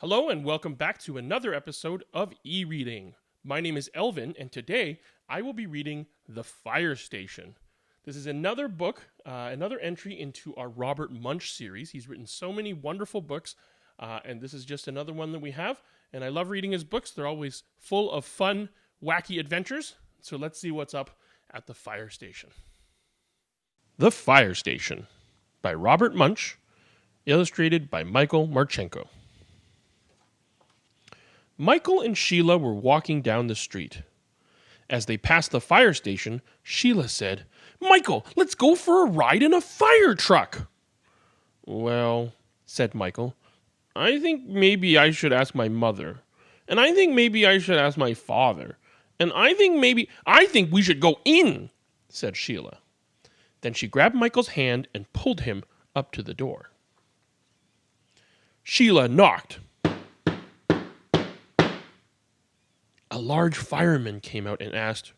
Hello and welcome back to another episode of E-Reading. My name is Elvin and today I will be reading The Fire Station. This is another book, another entry into our Robert Munsch series. He's written so many wonderful books and this is just another one that we have. And I love reading his books. They're always full of fun, wacky adventures. So let's see what's up at The Fire Station. The Fire Station by Robert Munsch, illustrated by Martchenko. Michael and Sheila were walking down the street. As they passed the fire station, Sheila said, "Michael, let's go for a ride in a fire truck." "Well," said Michael, "I think maybe I should ask my mother. And I think maybe I should ask my father. And I think we should go in," said Sheila. Then she grabbed Michael's hand and pulled him up to the door. Sheila knocked. A large fireman came out and asked,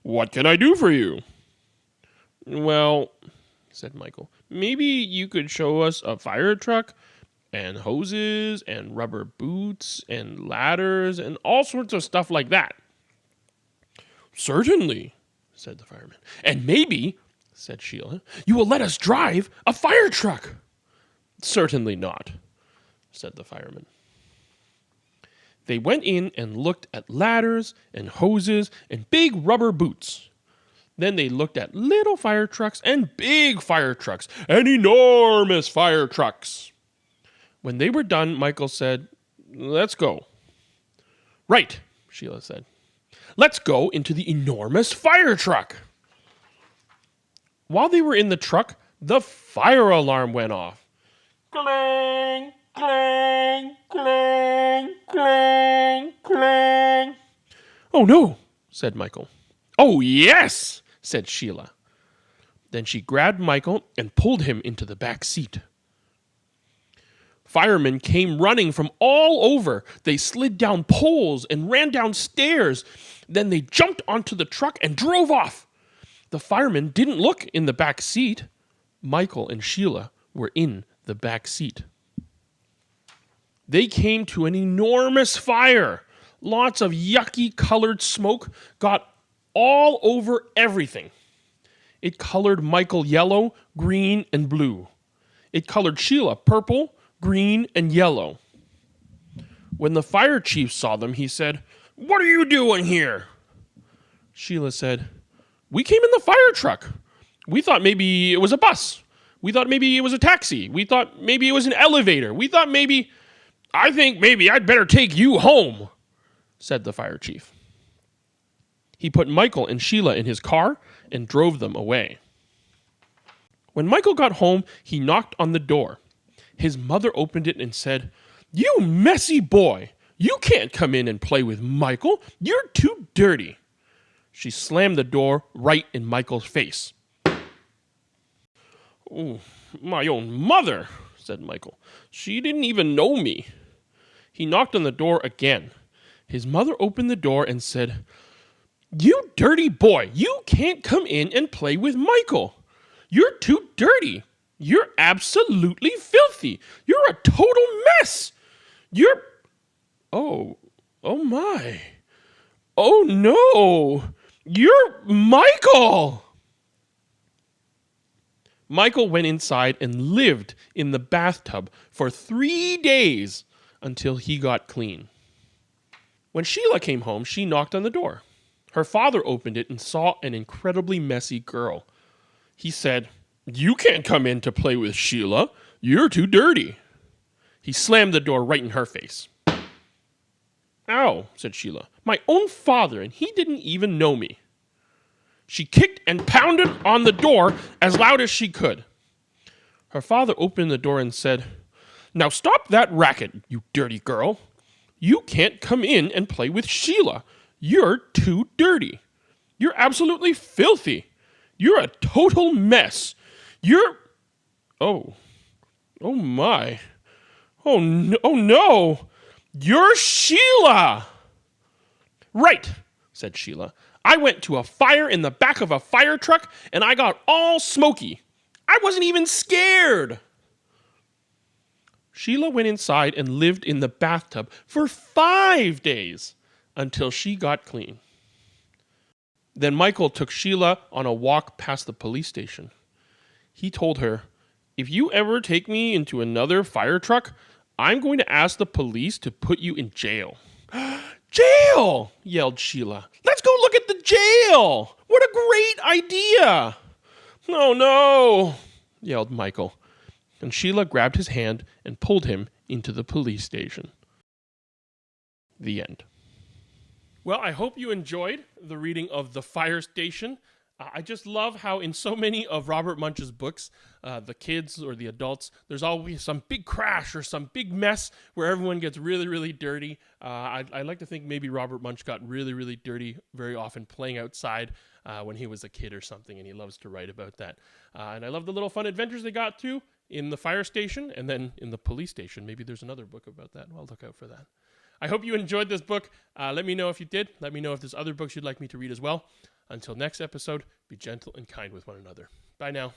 "What can I do for you?" "Well," said Michael, "maybe you could show us a fire truck and hoses and rubber boots and ladders and all sorts of stuff like that." "Certainly," said the fireman. "And maybe," said Sheila, "you will let us drive a fire truck." "Certainly not," said the fireman. They went in and looked at ladders and hoses and big rubber boots. Then they looked at little fire trucks and big fire trucks and enormous fire trucks. When they were done, Michael said, "Let's go." "Right," Sheila said. "Let's go into the enormous fire truck." While they were in the truck, the fire alarm went off. Clang, clang, clang, clang, clang. "Oh no," said Michael. "Oh yes," said Sheila. Then she grabbed Michael and pulled him into the back seat. Firemen came running from all over. They slid down poles and ran down stairs. Then they jumped onto the truck and drove off. The firemen didn't look in the back seat. Michael and Sheila were in the back seat. They came to an enormous fire. Lots of yucky colored smoke got all over everything. It colored Michael yellow, green, and blue. It colored Sheila purple, green, and yellow. When the fire chief saw them, he said, "What are you doing here?" Sheila said, "We came in the fire truck. We thought maybe it was a bus. We thought maybe it was a taxi. We thought maybe it was an elevator. I think maybe I'd better take you home," said the fire chief. He put Michael and Sheila in his car and drove them away. When Michael got home, he knocked on the door. His mother opened it and said, "You messy boy! You can't come in and play with Michael. You're too dirty." She slammed the door right in Michael's face. "Oh, my own mother," said Michael. "She didn't even know me." He knocked on the door again. His mother opened the door and said, "You dirty boy, you can't come in and play with Michael. You're too dirty. You're absolutely filthy. You're a total mess. You're... Oh my. Oh no. You're Michael." Michael went inside and lived in the bathtub for 3 days until he got clean. When Sheila came home, she knocked on the door. Her father opened it and saw an incredibly messy girl. He said, "You can't come in to play with Sheila. You're too dirty." He slammed the door right in her face. "Ow," said Sheila. "My own father, and he didn't even know me." She kicked and pounded on the door as loud as she could. Her father opened the door and said, "Now stop that racket, you dirty girl. You can't come in and play with Sheila. You're too dirty. You're absolutely filthy. You're a total mess. You're... Oh my. Oh no. You're Sheila." "Right," said Sheila. "I went to a fire in the back of a fire truck and I got all smoky. I wasn't even scared." Sheila went inside and lived in the bathtub for 5 days until she got clean. Then Michael took Sheila on a walk past the police station. He told her, "If you ever take me into another fire truck, I'm going to ask the police to put you in jail." "Jail!" yelled Sheila. "Let's go look at the jail! What a great idea!" "Oh no!" yelled Michael. And Sheila grabbed his hand and pulled him into the police station. The end. Well, I hope you enjoyed the reading of The Fire Station. I just love how in so many of Robert Munsch's books, the kids or the adults, there's always some big crash or some big mess where everyone gets really, really dirty. I like to think maybe Robert Munsch got really, really dirty very often playing outside when he was a kid or something, and he loves to write about that. And I love the little fun adventures they got to in the fire station and then in the police station. Maybe there's another book about that. I'll look out for that. I hope you enjoyed this book. Let me know if you did. Let me know if there's other books you'd like me to read as well. Until next episode, be gentle and kind with one another. Bye now.